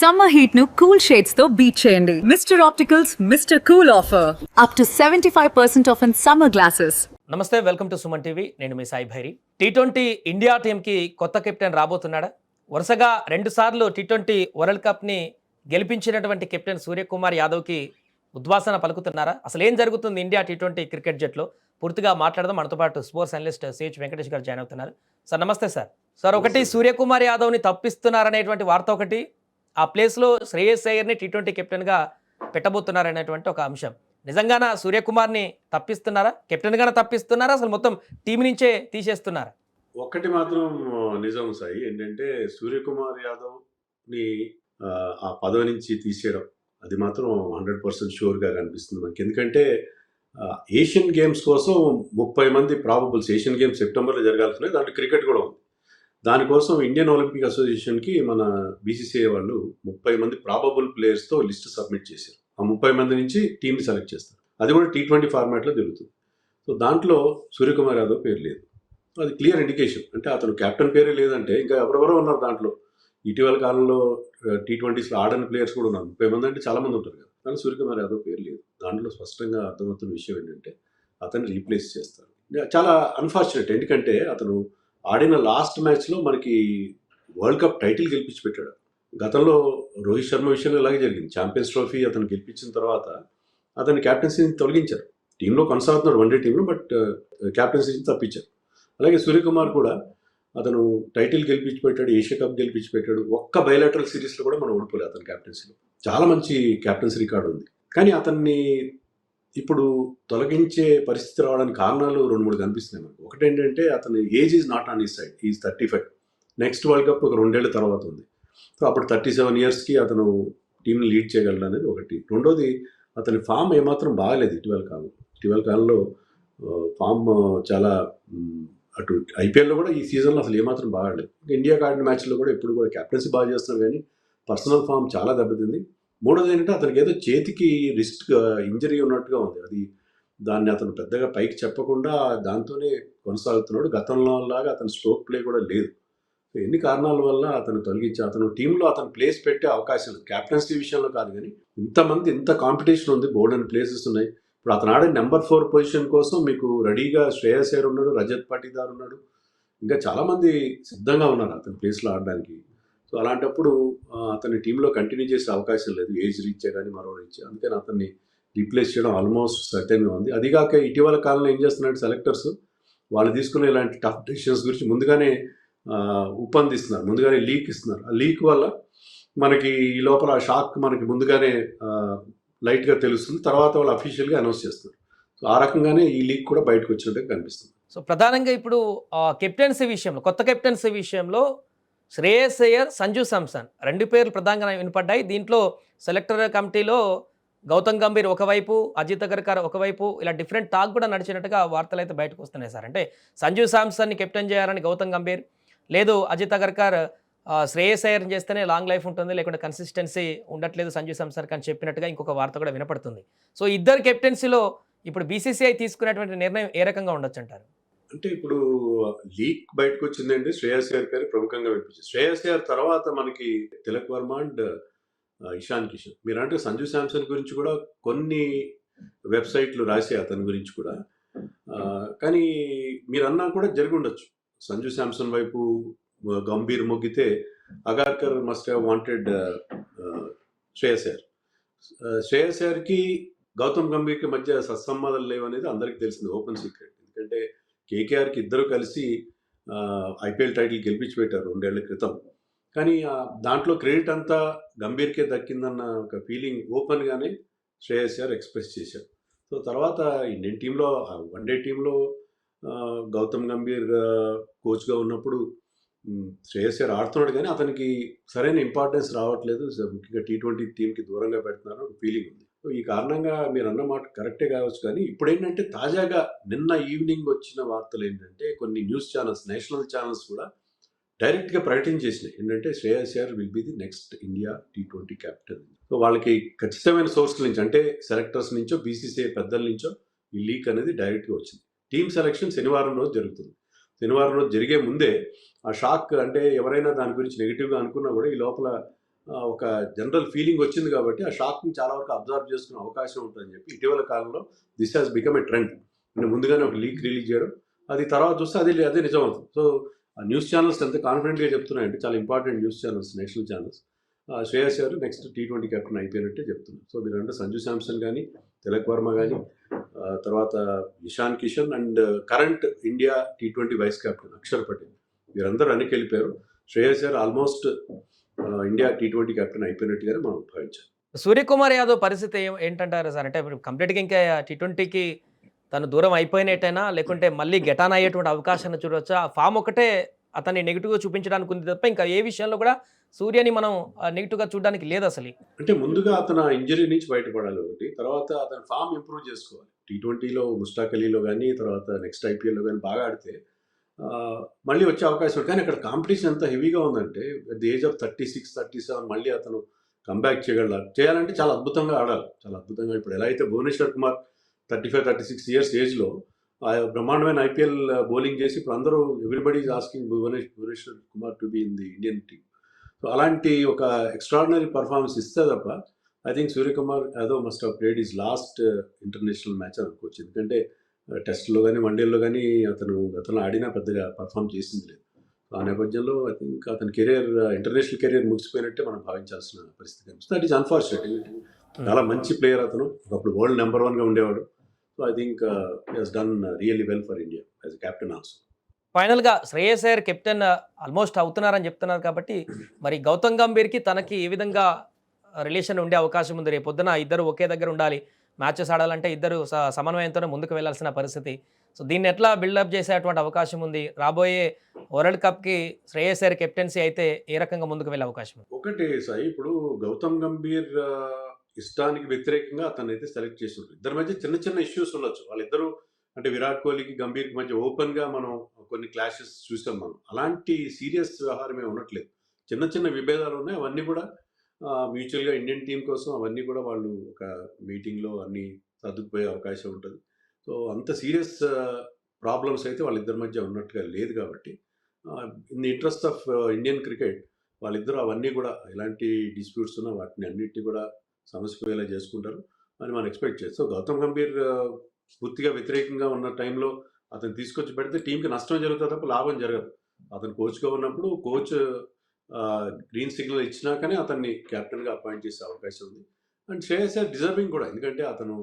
Summer heat ను cool shades తో beat చేయండి. Mister opticals mister cool offer up to 75% of in summer glasses. నమస్తే, welcome to Suman TV. నేను మీ Sai Bhairi. T20 India టీంకి కొత్త కెప్టెన్ రాబోతున్నాడా? వరుసగా 2 సార్లు టీ20 వరల్డ్ కప్ని గెలిపించినటువంటి కెప్టెన్ సూర్యకుమార్ యాదవ్కి ఉద్వాసన పలుకుతున్నారా? అసలు ఏం జరుగుతుంది ఇండియా టీ20 క్రికెట్ జట్లో? పూర్తిగా మాట్లాడదాం. మనతో పాటు స్పోర్ట్స్ అనలిస్ట్ సిహెచ్ వెంకటేష్ గారు జాయిన్ అవుతున్నారు. సార్ నమస్తే సార్. సార్, ఒకటి సూర్యకుమార్ యాదవ్ని తప్పిస్తున్నారనేటువంటి వార్త ఒకటి, ఆ ప్లేస్లో శ్రేయస్ అయ్యర్ని టీ20 కెప్టెన్గా పెట్టబోతున్నారనేటువంటి ఒక అంశం. నిజంగానా సూర్యకుమార్ని తప్పిస్తున్నారా? కెప్టెన్గానే తప్పిస్తున్నారా? అసలు మొత్తం టీం నుంచే తీసేస్తున్నారా? ఒక్కటి మాత్రం నిజం సాయి, ఏంటంటే సూర్యకుమార్ యాదవ్ని ఆ పదవి నుంచి తీసేయడం అది మాత్రం 100% షూర్గా కనిపిస్తుంది మనకి. ఎందుకంటే ఏషియన్ గేమ్స్ కోసం 30 మంది ప్రాబబుల్స్, ఏషియన్ గేమ్స్ సెప్టెంబర్లో జరగాల్సినవి, దాంట్లో క్రికెట్ కూడా ఉంది. దానికోసం ఇండియన్ ఒలింపిక్ అసోసియేషన్కి మన బీసీసీఐ వాళ్ళు 30 మంది ప్రాబబుల్ ప్లేయర్స్తో లిస్ట్ సబ్మిట్ చేశారు. ఆ 30 మంది నుంచి టీంని సెలెక్ట్ చేస్తారు. అది కూడా టీ20 ఫార్మాట్లో జరుగుతుంది. సో దాంట్లో సూర్యకుమార్ యాదవ్ పేరు లేదు. అది క్లియర్ ఇండికేషన్. అంటే అతను కెప్టెన్ పేరే లేదంటే ఇంకా ఎవరెవరో ఉన్నారు దాంట్లో. ఇటీవల కాలంలో టీ20స్లో ఆడని ప్లేయర్స్ కూడా ఉన్నారు. 30 మంది అంటే చాలా మంది ఉంటారు కదా. కానీ సూర్యకుమార్ యాదవ్ పేరు లేదు. దాంట్లో స్పష్టంగా అర్థమవుతున్న విషయం ఏంటంటే అతన్ని రీప్లేస్ చేస్తారు. చాలా అన్ఫార్చునేట్. ఎందుకంటే అతను ఆడిన లాస్ట్ మ్యాచ్లో మనకి వరల్డ్ కప్ టైటిల్ గెలిపించి పెట్టాడు. గతంలో రోహిత్ శర్మ విషయంలో ఇలాగే జరిగింది. ఛాంపియన్స్ ట్రోఫీ అతను గెలిపించిన తర్వాత అతని క్యాప్టెన్సీని తొలగించారు. టీంలో కొనసాగుతున్నాడు వన్డే టీంలో, బట్ క్యాప్టెన్సీని తప్పించారు. అలాగే సూర్యకుమార్ కూడా అతను టైటిల్ గెలిపించి పెట్టాడు, ఏషియా కప్ గెలిపించి పెట్టాడు. ఒక్క బయలాటరల్ సిరీస్లో కూడా మనం ఓడిపోలేదు అతని క్యాప్టెన్సీలో. చాలా మంచి క్యాప్టెన్సీ రికార్డు ఉంది. కానీ అతన్ని ఇప్పుడు తొలగించే పరిస్థితి రావడానికి కారణాలు 2-3 కనిపిస్తున్నాయి మనకు. ఒకటి ఏంటంటే అతని age is not on his side. Is 35. Next world cup ఒక 2 ఏళ్ల తర్వాత ఉంది. సో అప్పుడు 37 ఇయర్స్కి అతను టీంని లీడ్ చేయగలడు అనేది ఒకటి. రెండోది, అతని ఫామ్ ఏమాత్రం బాగలేదు ఇటీవల కాలంలో ఫామ్ చాలా అటు ఐపీఎల్లో కూడా ఈ సీజన్లో అసలు ఏమాత్రం బాగలేదు. ఇండియాకి ఆడిన మ్యాచ్లో కూడా ఎప్పుడు కూడా క్యాప్టెన్సీ బాగా చేస్తున్నాడు, కానీ పర్సనల్ ఫామ్ చాలా దెబ్బతింది. మూడోది ఏంటంటే అతనికి ఏదో చేతికి రిస్ట్ ఇంజరీ ఉన్నట్టుగా ఉంది. దాన్ని అతను పెద్దగా పైకి చెప్పకుండా దాంతోనే కొనసాగుతున్నాడు. గతంలో లాగా అతని స్ట్రోక్ ప్లే కూడా లేదు. ఎన్ని కారణాల వల్ల అతను తొలగించి అతను టీంలో అతను ప్లేస్ పెట్టే అవకాశం లేదు. క్యాప్టెన్సీ విషయంలో కాదు, కానీ ఇంత కాంపిటీషన్ ఉంది, బోల్డ్ అండ్ ప్లేసెస్ ఉన్నాయి. ఇప్పుడు అతను ఆడే నెంబర్ 4 పొజిషన్ కోసం మీకు రెడీగా శ్రేయస్ అయ్యర్ ఉన్నాడు, రజత్ పాటీదార్ ఉన్నాడు, ఇంకా చాలామంది సిద్ధంగా ఉన్నారు అతని ప్లేస్లో ఆడడానికి. సో అలాంటప్పుడు అతని టీంలో కంటిన్యూ చేసే అవకాశం లేదు, ఏజ్ రీచ్ కానీ మరో రీచ్. అందుకని అతన్ని రీప్లేస్ చేయడం ఆల్మోస్ట్ సర్టెన్గా ఉంది. అదిగాక ఇటీవల కాలంలో ఏం చేస్తున్నాడు సెలెక్టర్స్, వాళ్ళు తీసుకునే ఇలాంటి టఫ్ డెసిషన్స్ గురించి ముందుగానే ఉపందిస్తున్నారు, ముందుగానే లీక్ ఇస్తున్నారు. ఆ లీక్ వల్ల మనకి ఈ లోపల షాక్ మనకి ముందుగానే లైట్గా తెలుస్తుంది, తర్వాత వాళ్ళు అఫీషియల్గా అనౌన్స్ చేస్తున్నారు. సో ఆ రకంగానే ఈ లీక్ కూడా బయటకు వచ్చినట్టుగా కనిపిస్తుంది. సో ప్రధానంగా ఇప్పుడు కెప్టెన్సీ విషయంలో, కొత్త కెప్టెన్సీ విషయంలో శ్రేయస్ అయ్యర్, సంజు శాంసన్ 2 పేర్లు ప్రధానంగా వినపడ్డాయి. దీంట్లో సెలెక్టర్ కమిటీలో గౌతమ్ గంభీర్ ఒకవైపు, అజిత్ అగర్కర్ ఒకవైపు, ఇలా డిఫరెంట్ టాక్ కూడా నడిచినట్టుగా వార్తలు అయితే బయటకు వస్తున్నాయి సార్. అంటే సంజు శాంసన్ని కెప్టెన్ చేయాలని గౌతమ్ గంభీర్, లేదు అజిత్ అగర్కర్ శ్రేయస్ అయ్యర్ని చేస్తేనే లాంగ్ లైఫ్ ఉంటుంది, లేకుంటే కన్సిస్టెన్సీ ఉండట్లేదు సంజు శాంసన్కి అని చెప్పినట్టుగా ఇంకొక వార్త కూడా వినపడుతుంది. సో ఇద్దరు కెప్టెన్సీలో ఇప్పుడు బీసీసీఐ తీసుకునేటువంటి నిర్ణయం ఏ రకంగా ఉండొచ్చు అంటారు? అంటే ఇప్పుడు లీక్ బయటకు వచ్చిందండి, శ్రేయస్ అయ్యర్ పేరు ప్రముఖంగా వినిపించింది. శ్రేయస్ అయ్యర్ తర్వాత మనకి తిలక్ వర్మ అండ్ ఇషాన్ కిషన్. మీరంటే సంజు శాంసన్ గురించి కూడా కొన్ని వెబ్సైట్లు రాసే అతని గురించి కూడా, కానీ మీరన్నా కూడా జరిగి ఉండొచ్చు. సంజు శాంసన్ వైపు గంభీర్ మొగ్గితే Agarkar must have wanted Shreyas Iyer. Shreyas అయ్యర్కి గౌతమ్ గంభీర్కి మధ్య సత్సంబంధాలు లేవు అనేది అందరికీ తెలిసింది, ఓపెన్ సీక్రెట్. ఎందుకంటే కేకేఆర్కి ఇద్దరు కలిసి ఐపీఎల్ టైటిల్ గెలిపించి పెట్టారు 2 ఏళ్ల క్రితం. కానీ దాంట్లో క్రెడిట్ అంతా గంభీర్కే దక్కిందన్న ఒక ఫీలింగ్ ఓపెన్గానే శ్రేయస్ అయ్యర్ ఎక్స్ప్రెస్ చేశారు. సో తర్వాత ఇండియన్ టీంలో వన్డే టీంలో గౌతమ్ గంభీర్ కోచ్గా ఉన్నప్పుడు శ్రేయస్ అయ్యర్ ఆడుతున్నాడు, కానీ అతనికి సరైన ఇంపార్టెన్స్ రావట్లేదు, ముఖ్యంగా టీ20 టీంకి దూరంగా పెడుతున్నారు ఫీలింగ్ ఉంది. సో ఈ కారణంగా మీరు అన్నమాట కరెక్టే కావచ్చు. కానీ ఇప్పుడు ఏంటంటే తాజాగా నిన్న ఈవినింగ్ వచ్చిన వార్తలు ఏంటంటే కొన్ని న్యూస్ ఛానల్స్, నేషనల్ ఛానల్స్ కూడా డైరెక్ట్గా ప్రకటించేసినాయి ఏంటంటే Shreyas Iyer will be the next India T20 captain. So వాళ్ళకి ఖచ్చితమైన సోర్స్ల నుంచి, అంటే సెలెక్టర్స్ నుంచో బీసీసీఐ పెద్దల నుంచో ఈ లీక్ అనేది డైరెక్ట్గా వచ్చింది. టీమ్ సెలెక్షన్ శనివారం రోజు జరుగుతుంది. శనివారం రోజు జరిగే ముందే ఆ షాక్, అంటే ఎవరైనా దాని గురించి నెగిటివ్గా అనుకున్నా కూడా ఈ లోపల ఒక జనరల్ ఫీలింగ్ వచ్చింది కాబట్టి ఆ షాక్ని చాలా వరకు అబ్జర్వ్ చేసుకునే అవకాశం ఉంటుందని చెప్పి ఇటీవల కాలంలో this has become a trend. అంటే ముందుగానే ఒక లీక్ రిలీజ్ చేయడం, అది తర్వాత చూస్తే అదే నిజం అవుతుంది. సో ఆ న్యూస్ ఛానల్స్ ఎంత కాన్ఫిడెంట్గా చెప్తున్నాయంటే, చాలా important news channels, national channels, Shreyas గారు నెక్స్ట్ T20 కెప్టెన్ అయిపోయినట్టే చెప్తున్నారు. సో మీరంటే సంజు శాంసన్ కానీ, తిలక్ వర్మ కానీ, తర్వాత Ishan Kishan and current India T20 vice captain Axar Patel, వీరందరూ వెనక్కి వెళ్ళిపోయారు. శ్రేయస్ గారు ఆల్మోస్ట్ ఇండియా T20 కెప్టెన్ అయిపోయినట్టుగానే మనం భావించాలి. సూర్యకుమార్ యాదవ్ పరిస్థితి ఏంటంటారు సార్? అంటే ఇప్పుడు కంప్లీట్గా ఇంకా T20కి తను దూరం అయిపోయినట్టేనా, లేకుంటే మళ్ళీ గెటాన్ అయ్యేటువంటి అవకాశాన్ని చూడవచ్చా? ఆ ఫామ్ ఒకటే అతన్ని నెగిటివ్గా చూపించడానికి ఉంది తప్ప ఇంకా ఏ విషయంలో కూడా సూర్యని మనం నెగిటివ్గా చూడడానికి లేదు అసలు. అంటే ముందుగా అతను ఇంజరీ నుంచి బయటపడాలి ఒకటి, తర్వాత అతను ఫామ్ ఇంప్రూవ్ చేసుకోవాలి. T20లో ముస్తాక్ అలీలో కానీ, తర్వాత నెక్స్ట్ IPLలో కానీ బాగా ఆడితే మళ్ళీ వచ్చే అవకాశం ఉంది. కానీ అక్కడ కాంపిటీషన్ ఎంత హెవీగా ఉందంటే, అట్ ది ఏజ్ ఆఫ్ 36, 37 మళ్ళీ అతను కంబ్యాక్ చేయాలంటే చాలా అద్భుతంగా ఆడాలి, చాలా అద్భుతంగా. ఇప్పుడు ఎలా అయితే భువనేశ్వర్ కుమార్ 35, 36 ఇయర్స్ ఏజ్లో బ్రహ్మాండమైన IPL బౌలింగ్ చేసి ఇప్పుడు అందరూ everybody is asking Bhuvneshwar Kumar to be in the Indian team. So అలాంటి ఒక ఎక్స్ట్రాడినరీ పర్ఫార్మెన్స్ ఇస్తే తప్ప I think Suryakumar Yadav must have played his last international match అనుకోవచ్చు. ఎందుకంటే టెస్ట్లో కానీ, వన్డేల్లో కానీ అతను ఆడినా పెద్దగా పర్ఫామ్ చేసింది లేదు. ఆ నేపథ్యంలో ఐ థింక్ అతని కెరియర్, ఇంటర్నేషనల్ కెరియర్ ముగిసిపోయినట్టే మనం భావించాల్సిన పరిస్థితి కనిపిస్తుంది. That is unfortunate. చాలా మంచి ప్లేయర్ అతను, ఒకప్పుడు వరల్డ్ నెంబర్ 1గా ఉండేవాడు. So I think he has done really well for India as captain also. ఫైనల్గా శ్రేయస్ అయ్యర్ కెప్టెన్ ఆల్మోస్ట్ అవుతున్నారని చెప్తున్నారు కాబట్టి మరి గౌతమ్ గంభీర్కి తనకి ఏ విధంగా రిలేషన్ ఉండే అవకాశం ఉంది? రేపు పొద్దున ఇద్దరు ఒకే దగ్గర ఉండాలి, మ్యాచెస్ ఆడాలంటే ఇద్దరు సమన్వయంతోనే ముందుకు వెళ్లాల్సిన పరిస్థితి. సో దీన్ని ఎట్లా బిల్డప్ చేసేటువంటి అవకాశం ఉంది? రాబోయే వరల్డ్ కప్కి శ్రేయస్ అయ్యర్ కెప్టెన్సీ అయితే ఏ రకంగా ముందుకు వెళ్ళే అవకాశం ఉంది? ఒకటి సాయి, ఇప్పుడు గౌతమ్ గంభీర్ ఇష్టానికి వ్యతిరేకంగా అతను అయితే సెలెక్ట్ చేసి ఉంటారు. ఇద్దరి మధ్య చిన్న చిన్న ఇష్యూస్ ఉండొచ్చు. వాళ్ళిద్దరూ అంటే విరాట్ కోహ్లీకి, గంభీర్కి మధ్య ఓపెన్గా మనం కొన్ని క్లాషెస్ చూసాం. మనం అలాంటి సీరియస్ వ్యవహారమే ఉండట్లేదు. చిన్న చిన్న విభేదాలు ఉన్నాయి. అవన్నీ కూడా మ్యూచువల్గా ఇండియన్ టీం కోసం అవన్నీ కూడా వాళ్ళు ఒక మీటింగ్లో అన్నీ సర్దుకుపోయే అవకాశం ఉంటుంది. సో అంత సీరియస్ ప్రాబ్లమ్స్ అయితే వాళ్ళిద్దరి మధ్య ఉన్నట్టుగా లేదు కాబట్టి in the interest of Indian cricket వాళ్ళిద్దరూ అవన్నీ కూడా ఎలాంటి డిస్ప్యూట్స్ ఉన్నా వాటిని అన్నింటినీ కూడా సమస్యపోయేలా చేసుకుంటారు అని మనం ఎక్స్పెక్ట్ చేస్తాం. సో గౌతమ్ గంభీర్ పూర్తిగా వ్యతిరేకంగా ఉన్న టైంలో అతను తీసుకొచ్చి పెడితే టీంకి నష్టం జరుగుతుంది తప్ప లాభం జరగదు. అతను కోచ్గా ఉన్నప్పుడు కోచ్ గ్రీన్ సిగ్నల్ ఇచ్చినాకనే అతన్ని కెప్టెన్గా అపాయింట్ చేసే అవకాశం ఉంది. అండ్ శ్రేయస్ అయ్యర్ డిజర్వింగ్ కూడా, ఎందుకంటే అతను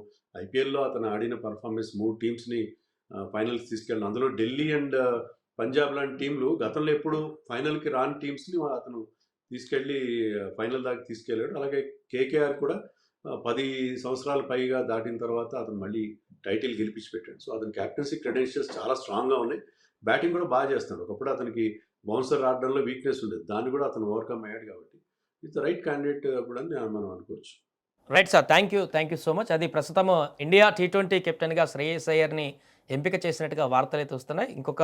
IPLలో అతను ఆడిన పర్ఫార్మెన్స్ 3 టీమ్స్ని ఫైనల్స్ తీసుకెళ్ళిన, అందులో ఢిల్లీ అండ్ పంజాబ్ లాంటి టీంలు గతంలో ఎప్పుడు ఫైనల్కి రాని టీమ్స్ని అతను తీసుకెళ్ళి ఫైనల్ దాకా తీసుకెళ్ళాడు. అలాగే KKR కూడా 10 సంవత్సరాల పైగా దాటిన తర్వాత అతను మళ్ళీ టైటిల్ గెలిపించి పెట్టాడు. సో అతని క్యాప్టెన్సీ క్రెడెన్షియల్స్ చాలా స్ట్రాంగ్గా ఉన్నాయి. బ్యాటింగ్ కూడా బాగా చేస్తాడు. ఒకప్పుడు అతనికి బౌన్సర్ ఆడడంలో వీక్నెస్ ఉండేది, దాన్ని కూడా అతను ఓవర్కమ్ అయ్యాడు కాబట్టి ఇట్స్ ద రైట్ క్యాండిడేట్ కూడా మనం అనుకోవచ్చు. Right sir, thank you so much. అది ప్రస్తుతం ఇండియా T20 కెప్టెన్గా శ్రేయస్ అయ్యర్ని ఎంపిక చేసినట్టుగా వార్తలు అయితే వస్తున్నాయి. ఇంకొక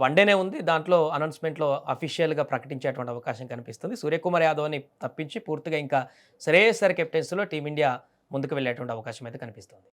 వన్డేనే ఉంది, దాంట్లో అనౌన్స్మెంట్లో అఫీషియల్గా ప్రకటించేటువంటి అవకాశం కనిపిస్తుంది. సూర్యకుమార్ యాదవ్ని తప్పించి పూర్తిగా ఇంకా శ్రేయస్ అయ్యర్ కెప్టెన్సీలో టీమిండియా ముందుకు వెళ్ళేటువంటి అవకాశం అయితే కనిపిస్తుంది.